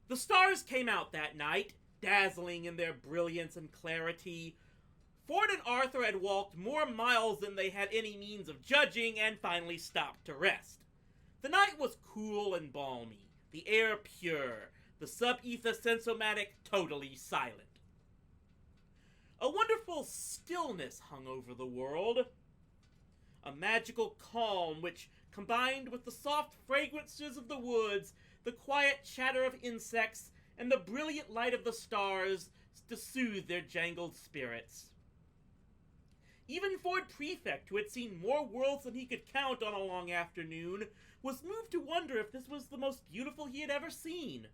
The stars came out that night, dazzling in their brilliance and clarity. Ford and Arthur had walked more miles than they had any means of judging and finally stopped to rest. The night was cool and balmy, the air pure, the sub-ether sensomatic totally silent. A wonderful stillness hung over the world. A magical calm which, combined with the soft fragrances of the woods, the quiet chatter of insects, and the brilliant light of the stars, to soothe their jangled spirits. Even Ford Prefect, who had seen more worlds than he could count on a long afternoon, was moved to wonder if this was the most beautiful he had ever seen.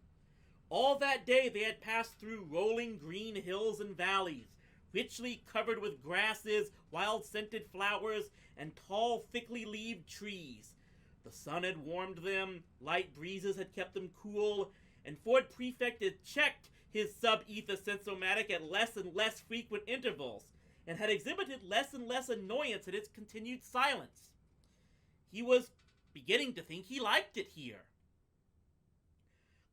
All that day they had passed through rolling green hills and valleys, richly covered with grasses, wild-scented flowers, and tall, thickly-leaved trees. The sun had warmed them, light breezes had kept them cool, and Ford Prefect had checked his sub-ether sensomatic at less and less frequent intervals, and had exhibited less and less annoyance at its continued silence. He was beginning to think he liked it here.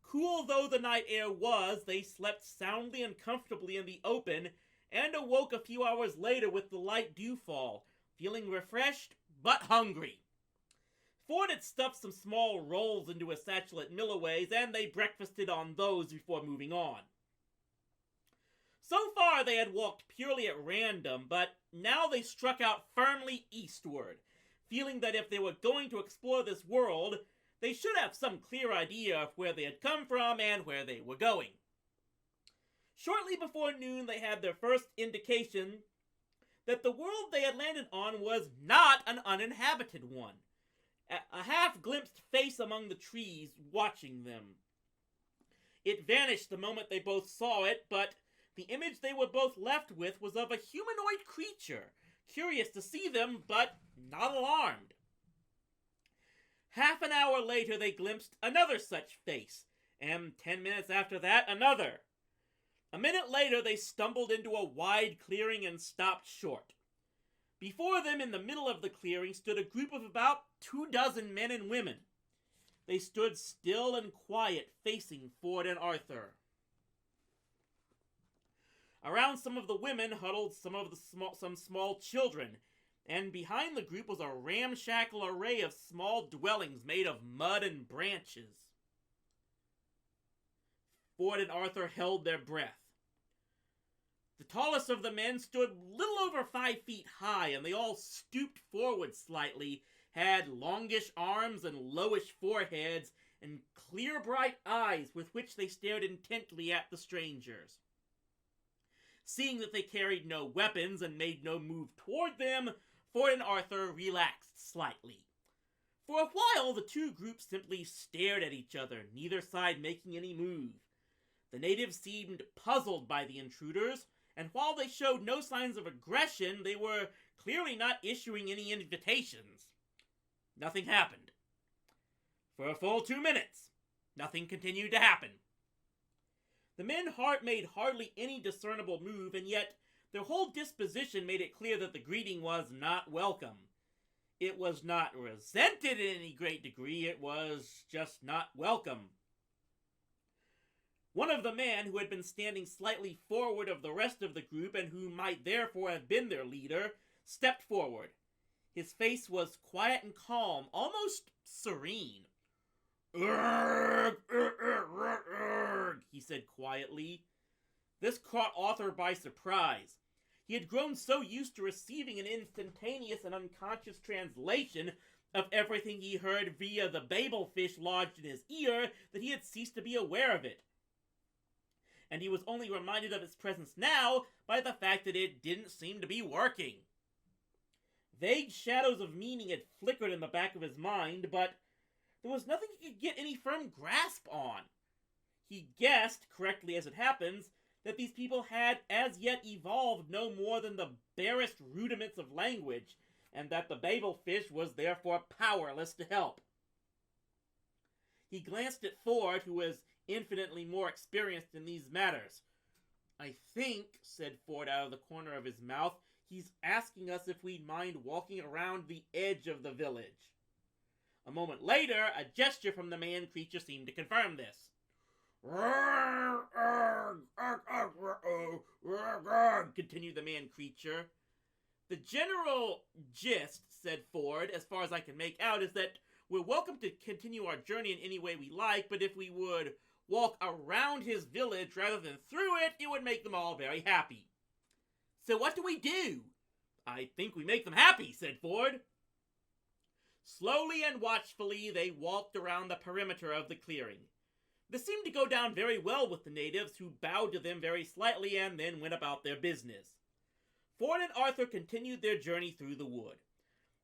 Cool though the night air was, they slept soundly and comfortably in the open, and awoke a few hours later with the light dewfall, feeling refreshed but hungry. Ford had stuffed some small rolls into a satchel at Milloway's, and they breakfasted on those before moving on. So far they had walked purely at random, but now they struck out firmly eastward, feeling that if they were going to explore this world, they should have some clear idea of where they had come from and where they were going. Shortly before noon they had their first indication that the world they had landed on was not an uninhabited one. A half-glimpsed face among the trees watching them. It vanished the moment they both saw it, but the image they were both left with was of a humanoid creature, curious to see them, but not alarmed. Half an hour later they glimpsed another such face, and 10 minutes after that, another. A minute later they stumbled into a wide clearing and stopped short. Before them, in the middle of the clearing, stood a group of about 24 men and women. They stood still and quiet, facing Ford and Arthur. Around some of the women huddled some small children, and behind the group was a ramshackle array of small dwellings made of mud and branches. Ford and Arthur held their breath. The tallest of the men stood little over 5 feet high, and they all stooped forward slightly, had longish arms and lowish foreheads, and clear bright eyes with which they stared intently at the strangers. Seeing that they carried no weapons and made no move toward them, Ford and Arthur relaxed slightly. For a while, the two groups simply stared at each other, neither side making any move. The natives seemed puzzled by the intruders, and while they showed no signs of aggression, they were clearly not issuing any invitations. Nothing happened. For a full 2 minutes, nothing continued to happen. The men made hardly any discernible move, and yet their whole disposition made it clear that the greeting was not welcome. It was not resented in any great degree, it was just not welcome. One of the men, who had been standing slightly forward of the rest of the group and who might therefore have been their leader, stepped forward. His face was quiet and calm, almost serene. "Urgh, he said quietly. This caught Arthur by surprise. He had grown so used to receiving an instantaneous and unconscious translation of everything he heard via the babelfish lodged in his ear that he had ceased to be aware of it. And he was only reminded of its presence now by the fact that it didn't seem to be working. Vague shadows of meaning had flickered in the back of his mind, but there was nothing he could get any firm grasp on. He guessed, correctly as it happens, that these people had as yet evolved no more than the barest rudiments of language, and that the babelfish was therefore powerless to help. He glanced at Ford, who was infinitely more experienced in these matters. "I think," said Ford out of the corner of his mouth, "he's asking us if we'd mind walking around the edge of the village." A moment later, a gesture from the man-creature seemed to confirm this. continued the man-creature. The general gist, said Ford, as far as I can make out, is that we're welcome to continue our journey in any way we like, but if we would walk around his village rather than through it, it would make them all very happy. So what do we do? I think we make them happy, said Ford. Slowly and watchfully, they walked around the perimeter of the clearing. This seemed to go down very well with the natives, who bowed to them very slightly and then went about their business. Ford and Arthur continued their journey through the wood.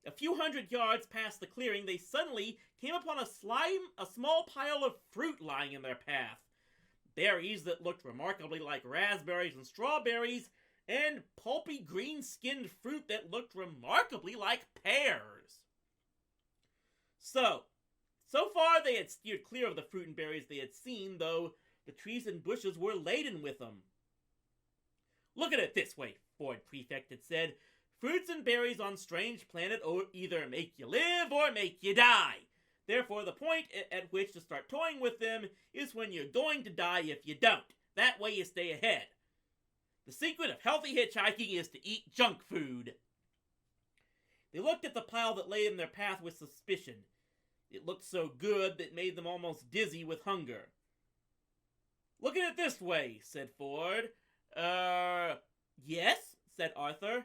A few hundred yards past the clearing, they suddenly came upon a small pile of fruit lying in their path. Berries that looked remarkably like raspberries and strawberries, and pulpy green-skinned fruit that looked remarkably like pears. So far they had steered clear of the fruit and berries they had seen, though the trees and bushes were laden with them. Look at it this way, Ford Prefect had said. Fruits and berries on strange planet either make you live or make you die. Therefore, the point at which to start toying with them is when you're going to die if you don't. That way you stay ahead. The secret of healthy hitchhiking is to eat junk food. They looked at the pile that lay in their path with suspicion. It looked so good that it made them almost dizzy with hunger. Look at it this way, said Ford. Yes, said Arthur.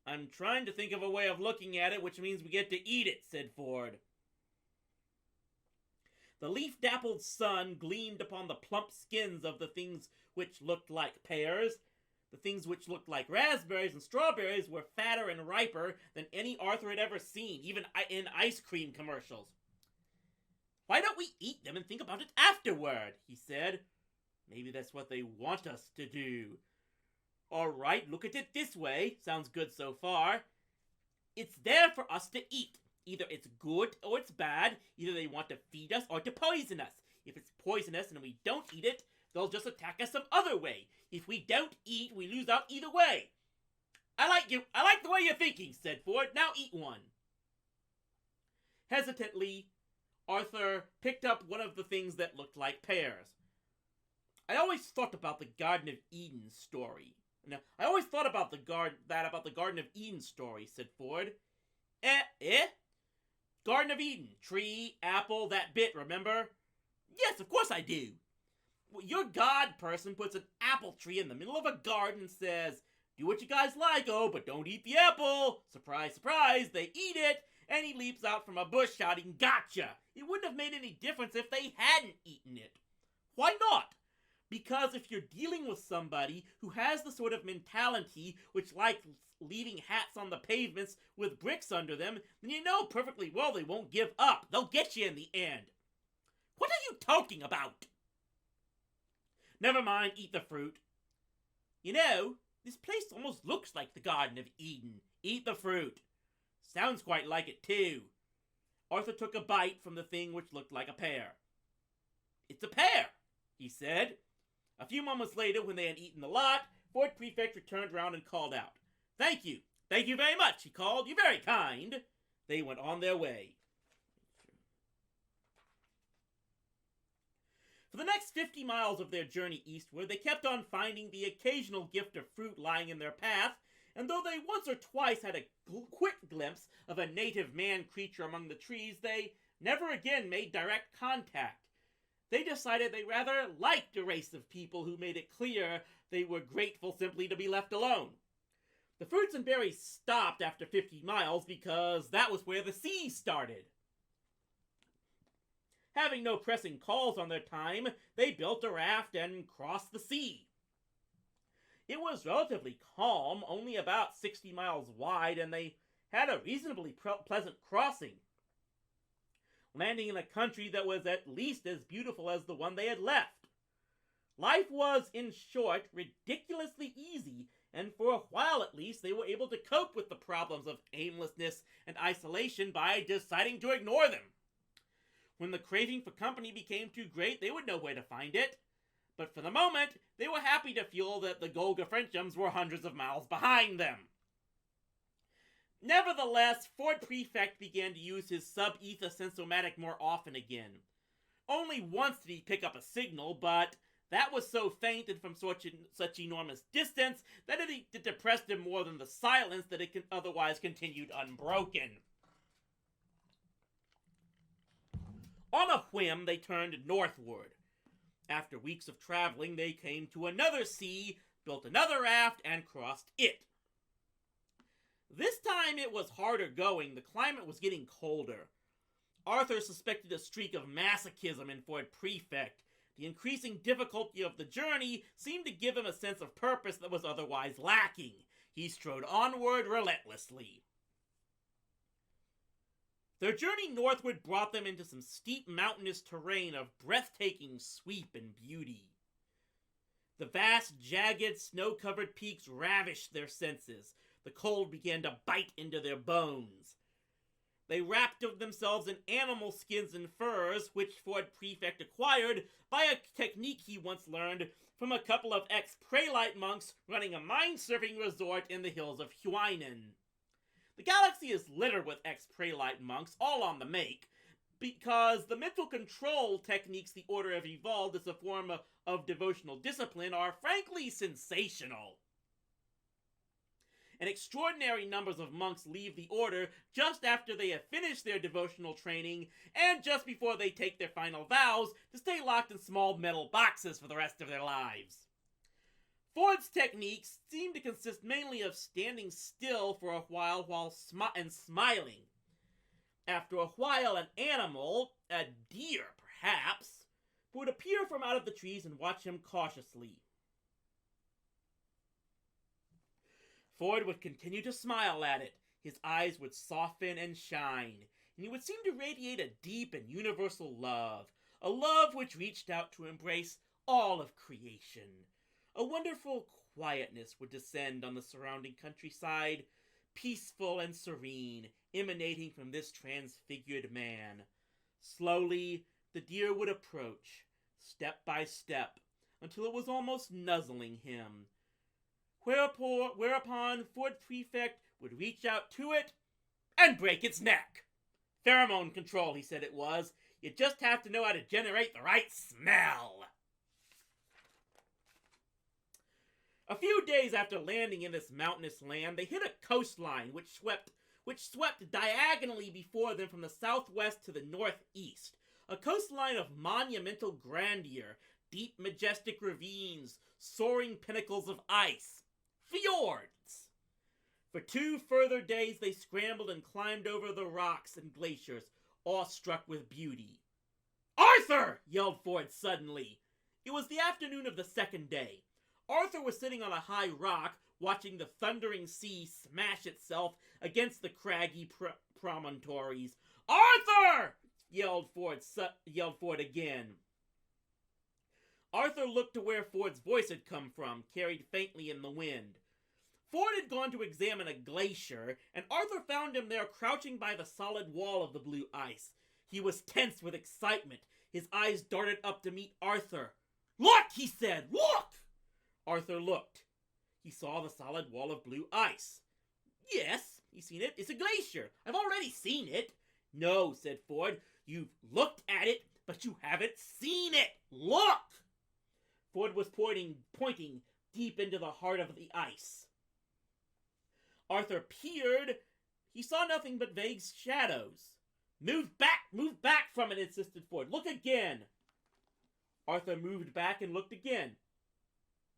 I'm trying to think of a way of looking at it, which means we get to eat it, said Ford. The leaf-dappled sun gleamed upon the plump skins of the things which looked like pears. The things which looked like raspberries and strawberries were fatter and riper than any Arthur had ever seen, even in ice cream commercials. Why don't we eat them and think about it afterward, he said. Maybe that's what they want us to do. All right, look at it this way. Sounds good so far. It's there for us to eat. Either it's good or it's bad. Either they want to feed us or to poison us. If it's poisonous and we don't eat it, they'll just attack us some other way. If we don't eat, we lose out either way. I like the way you're thinking, said Ford. Now eat one. Hesitantly, Arthur picked up one of the things that looked like pears. I always thought about the Garden of Eden story. Now, I always thought about the Garden of Eden story, said Ford. Garden of Eden. Tree, apple, that bit, remember? Yes, of course I do. Well, your God person puts an apple tree in the middle of a garden and says, do what you guys like, but don't eat the apple. Surprise, surprise, they eat it, and he leaps out from a bush shouting, gotcha. It wouldn't have made any difference if they hadn't eaten it. Why not? Because if you're dealing with somebody who has the sort of mentality which likes leaving hats on the pavements with bricks under them, then you know perfectly well they won't give up. They'll get you in the end. What are you talking about? Never mind, eat the fruit. You know, this place almost looks like the Garden of Eden. Eat the fruit. Sounds quite like it, too. Arthur took a bite from the thing which looked like a pear. It's a pear, he said. A few moments later, when they had eaten the lot, Ford Prefect returned round and called out. Thank you. Thank you very much, he called. You're very kind. They went on their way. For the next 50 miles of their journey eastward, they kept on finding the occasional gift of fruit lying in their path, and though they once or twice had a quick glimpse of a native man-creature among the trees, they never again made direct contact. They decided they rather liked a race of people who made it clear they were grateful simply to be left alone. The fruits and berries stopped after 50 miles because that was where the sea started. Having no pressing calls on their time, they built a raft and crossed the sea. It was relatively calm, only about 60 miles wide, and they had a reasonably pleasant crossing, landing in a country that was at least as beautiful as the one they had left. Life was, in short, ridiculously easy, and for a while at least they were able to cope with the problems of aimlessness and isolation by deciding to ignore them. When the craving for company became too great, they would know where to find it. But for the moment, they were happy to feel that the Golga Frenchums were hundreds of miles behind them. Nevertheless, Ford Prefect began to use his sub-ether sensomatic more often again. Only once did he pick up a signal, but that was so faint and from such enormous distance that it depressed him more than the silence that it otherwise continued unbroken. On a whim, they turned northward. After weeks of traveling, they came to another sea, built another raft, and crossed it. This time it was harder going. The climate was getting colder. Arthur suspected a streak of masochism in Ford Prefect. The increasing difficulty of the journey seemed to give him a sense of purpose that was otherwise lacking. He strode onward relentlessly. Their journey northward brought them into some steep mountainous terrain of breathtaking sweep and beauty. The vast, jagged, snow-covered peaks ravished their senses. The cold began to bite into their bones. They wrapped themselves in animal skins and furs, which Ford Prefect acquired by a technique he once learned from a couple of ex-Prelite monks running a mind-surfing resort in the hills of Huainan. The galaxy is littered with ex-Prelite monks, all on the make, because the mental control techniques the Order have evolved as a form of devotional discipline are frankly sensational. And extraordinary numbers of monks leave the Order just after they have finished their devotional training and just before they take their final vows to stay locked in small metal boxes for the rest of their lives. Ford's techniques seem to consist mainly of standing still for a while and smiling. After a while, an animal, a deer perhaps, would appear from out of the trees and watch him cautiously. Ford would continue to smile at it. His eyes would soften and shine, and he would seem to radiate a deep and universal love, a love which reached out to embrace all of creation. A wonderful quietness would descend on the surrounding countryside, peaceful and serene, emanating from this transfigured man. Slowly, the deer would approach, step by step, until it was almost nuzzling him. Whereupon Ford Prefect would reach out to it and break its neck. Pheromone control, he said it was. You just have to know how to generate the right smell. A few days after landing in this mountainous land, they hit a coastline which swept diagonally before them from the southwest to the northeast. A coastline of monumental grandeur, deep majestic ravines, soaring pinnacles of ice. Fjords! For 2 further days they scrambled and climbed over the rocks and glaciers, awestruck with beauty. "Arthur!" yelled Ford suddenly. It was the afternoon of the second day. Arthur was sitting on a high rock, watching the thundering sea smash itself against the craggy promontories. "Arthur!" yelled Ford again. Arthur looked to where Ford's voice had come from, carried faintly in the wind. Ford had gone to examine a glacier, and Arthur found him there crouching by the solid wall of the blue ice. He was tense with excitement. His eyes darted up to meet Arthur. "Look!" he said. "Look!" Arthur looked. He saw the solid wall of blue ice. "Yes," he seen it. "It's a glacier. I've already seen it." "No," said Ford. "You've looked at it, but you haven't seen it. Look!" Ford was pointing deep into the heart of the ice. Arthur peered. He saw nothing but vague shadows. Move back from it," insisted Ford. "Look again." Arthur moved back and looked again.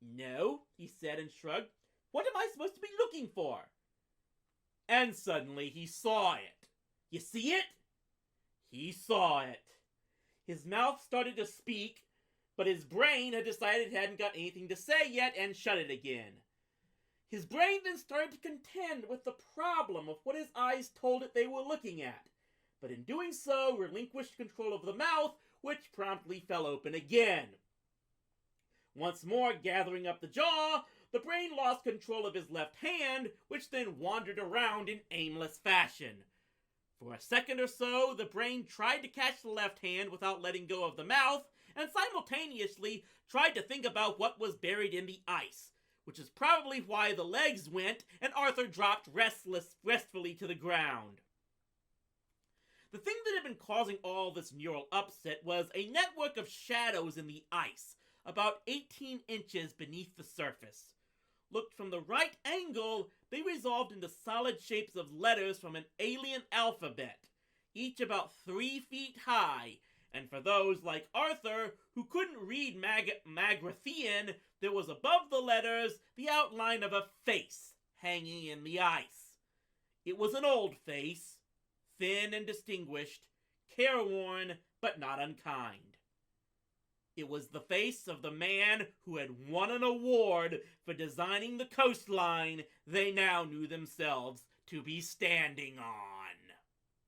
"No," he said and shrugged. "What am I supposed to be looking for?" And suddenly he saw it. "You see it?" He saw it. His mouth started to speak, but his brain had decided it hadn't got anything to say yet and shut it again. His brain then started to contend with the problem of what his eyes told it they were looking at, but in doing so relinquished control of the mouth, which promptly fell open again. Once more gathering up the jaw, the brain lost control of his left hand, which then wandered around in aimless fashion. For a second or so, the brain tried to catch the left hand without letting go of the mouth, and simultaneously tried to think about what was buried in the ice, which is probably why the legs went and Arthur dropped restfully to the ground. The thing that had been causing all this mural upset was a network of shadows in the ice, about 18 inches beneath the surface. Looked from the right angle, they resolved into solid shapes of letters from an alien alphabet, each about 3 feet high, and for those like Arthur who couldn't read Magrathian, there was above the letters the outline of a face hanging in the ice. It was an old face, thin and distinguished, careworn but not unkind. It was the face of the man who had won an award for designing the coastline they now knew themselves to be standing on.